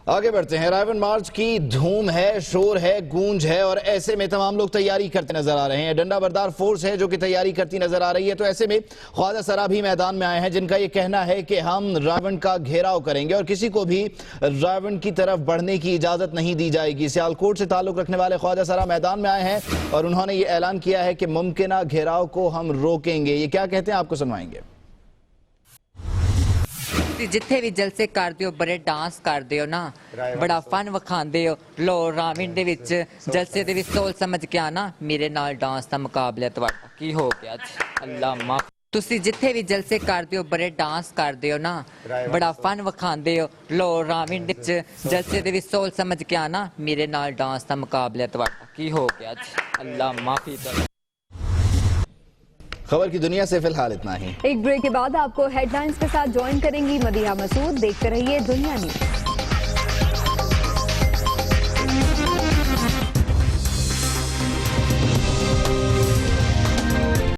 आगे बढ़ते हैं। रावण मार्च की धूम है, शोर है, गूंज है और ऐसे में तमाम लोग तैयारी करते नजर आ रहे हैं। डंडा बरदार फोर्स है जो कि तैयारी करती नजर आ रही है। तो ऐसे में ख्वाजा सरा भी मैदान में आए हैं, जिनका ये कहना है कि हम रावण का घेराव करेंगे और किसी को भी रावण की तरफ बढ़ने की इजाजत नहीं दी जाएगी। सियालकोट से ताल्लुक रखने वाले ख्वाजा सरा मैदान में आए हैं और उन्होंने ये ऐलान किया है कि मुमकिन घेराव को हम रोकेंगे। ये क्या कहते हैं आपको सुनवाएंगे। जिथे भी जलसे करते हो, बड़े डांस करते हो ना, बड़ा फन विखाते हो। लो रावण दे विच जलसे दे विच सोच समझ के आना, मेरे नाल डांस दा मुकाबला तुहाडा की हो गया अल्लाह माफ। तुसी जिथे भी जलसे करते हो, बड़े डांस करते हो ना, बड़ा फन विखाते हो। लो रावण दे विच जलसे दे विच सोच समझ के आना, मेरे नाल डांस दा मुकाबला तुहाडा की हो गया अल्लाह माफी। खबर की दुनिया से फिलहाल इतना ही। एक ब्रेक के बाद आपको हेडलाइंस के साथ ज्वाइन करेंगी मदीहा मसूद। देखते रहिए दुनिया न्यूज़।